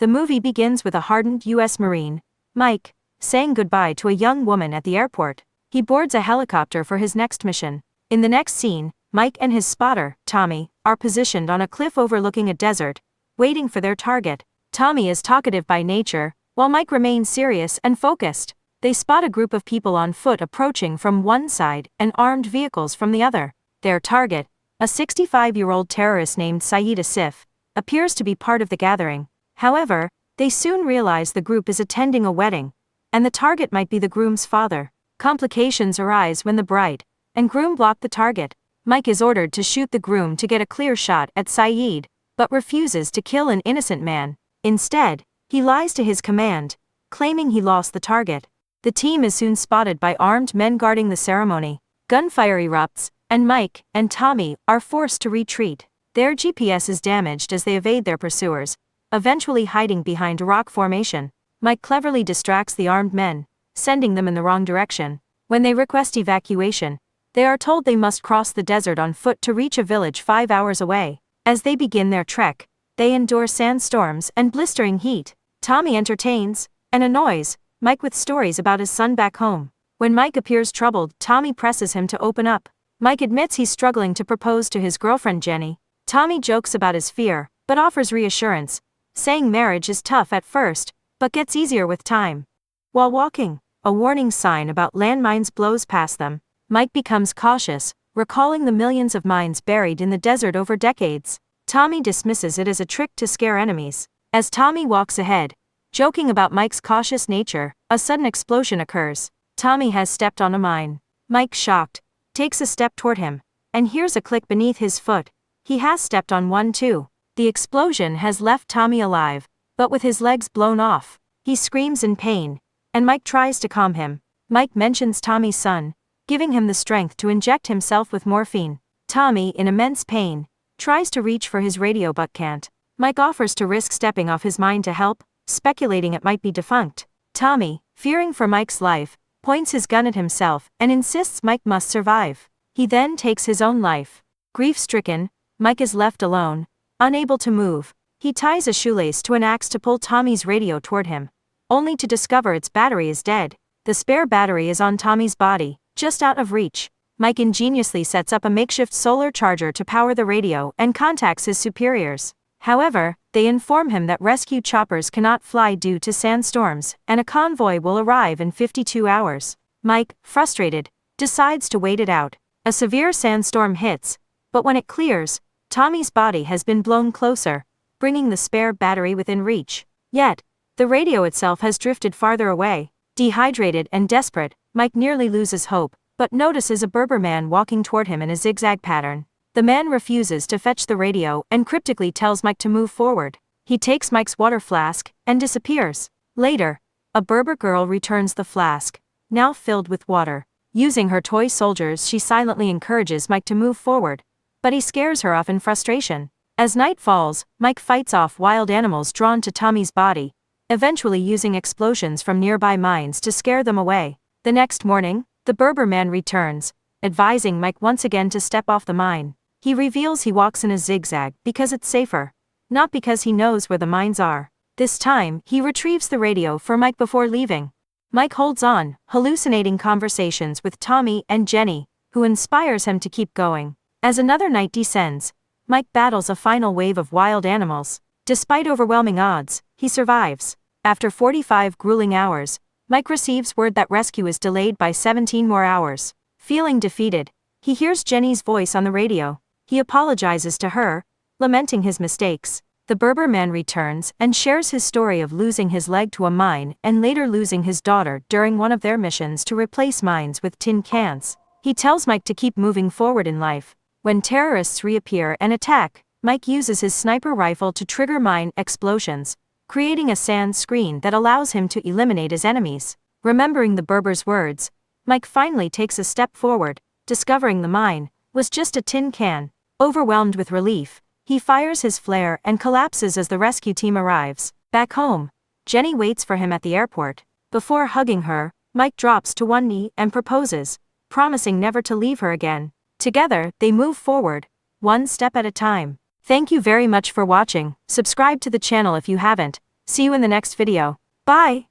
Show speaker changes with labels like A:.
A: The movie begins with a hardened U.S. Marine, Mike, saying goodbye to a young woman at the airport. He boards a helicopter for his next mission. In the next scene, Mike and his spotter, Tommy, are positioned on a cliff overlooking a desert, waiting for their target. Tommy is talkative by nature, while Mike remains serious and focused. They spot a group of people on foot approaching from one side and armed vehicles from the other. Their target, a 65-year-old terrorist named Saeed Asif, appears to be part of the gathering. However, they soon realize the group is attending a wedding, and the target might be the groom's father. Complications arise when the bride and groom block the target. Mike is ordered to shoot the groom to get a clear shot at Saeed, but refuses to kill an innocent man. Instead, he lies to his command, claiming he lost the target. The team is soon spotted by armed men guarding the ceremony. Gunfire erupts, and Mike and Tommy are forced to retreat. Their GPS is damaged as they evade their pursuers, eventually hiding behind a rock formation. Mike cleverly distracts the armed men, sending them in the wrong direction. When they request evacuation, they are told they must cross the desert on foot to reach a village 5 hours away. As they begin their trek, they endure sandstorms and blistering heat. Tommy entertains and annoys Mike with stories about his son back home. When Mike appears troubled, Tommy presses him to open up. Mike admits he's struggling to propose to his girlfriend Jenny. Tommy jokes about his fear, but offers reassurance, saying marriage is tough at first, but gets easier with time. While walking, a warning sign about landmines blows past them. Mike becomes cautious, recalling the millions of mines buried in the desert over decades. Tommy dismisses it as a trick to scare enemies. As Tommy walks ahead, joking about Mike's cautious nature, a sudden explosion occurs. Tommy has stepped on a mine. Mike, shocked, takes a step toward him, and hears a click beneath his foot. He has stepped on one too. The explosion has left Tommy alive, but with his legs blown off. He screams in pain, and Mike tries to calm him. Mike mentions Tommy's son, giving him the strength to inject himself with morphine. Tommy, in immense pain, tries to reach for his radio but can't. Mike offers to risk stepping off his mine to help, speculating it might be defunct. Tommy, fearing for Mike's life, points his gun at himself and insists Mike must survive. He then takes his own life. Grief-stricken, Mike is left alone, unable to move. He ties a shoelace to an axe to pull Tommy's radio toward him, only to discover its battery is dead. The spare battery is on Tommy's body, just out of reach. Mike ingeniously sets up a makeshift solar charger to power the radio and contacts his superiors. However, they inform him that rescue choppers cannot fly due to sandstorms, and a convoy will arrive in 52 hours. Mike, frustrated, decides to wait it out. A severe sandstorm hits, but when it clears, Tommy's body has been blown closer, bringing the spare battery within reach. Yet, the radio itself has drifted farther away. Dehydrated and desperate, Mike nearly loses hope, but notices a Berber man walking toward him in a zigzag pattern. The man refuses to fetch the radio and cryptically tells Mike to move forward. He takes Mike's water flask and disappears. Later, a Berber girl returns the flask, now filled with water. Using her toy soldiers, she silently encourages Mike to move forward, but he scares her off in frustration. As night falls, Mike fights off wild animals drawn to Tommy's body, eventually using explosions from nearby mines to scare them away. The next morning, the Berber man returns, advising Mike once again to step off the mine. He reveals he walks in a zigzag because it's safer, not because he knows where the mines are. This time, he retrieves the radio for Mike before leaving. Mike holds on, hallucinating conversations with Tommy and Jenny, who inspires him to keep going. As another night descends, Mike battles a final wave of wild animals. Despite overwhelming odds, he survives. After 45 grueling hours, Mike receives word that rescue is delayed by 17 more hours. Feeling defeated, he hears Jenny's voice on the radio. He apologizes to her, lamenting his mistakes. The Berber man returns and shares his story of losing his leg to a mine and later losing his daughter during one of their missions to replace mines with tin cans. He tells Mike to keep moving forward in life. When terrorists reappear and attack, Mike uses his sniper rifle to trigger mine explosions, creating a sand screen that allows him to eliminate his enemies. Remembering the Berber's words, Mike finally takes a step forward, discovering the mine was just a tin can. Overwhelmed with relief, he fires his flare and collapses as the rescue team arrives. Back home, Jenny waits for him at the airport. Before hugging her, Mike drops to one knee and proposes, promising never to leave her again. Together, they move forward, one step at a time. Thank you very much for watching. Subscribe to the channel if you haven't, See you in the next video. Bye!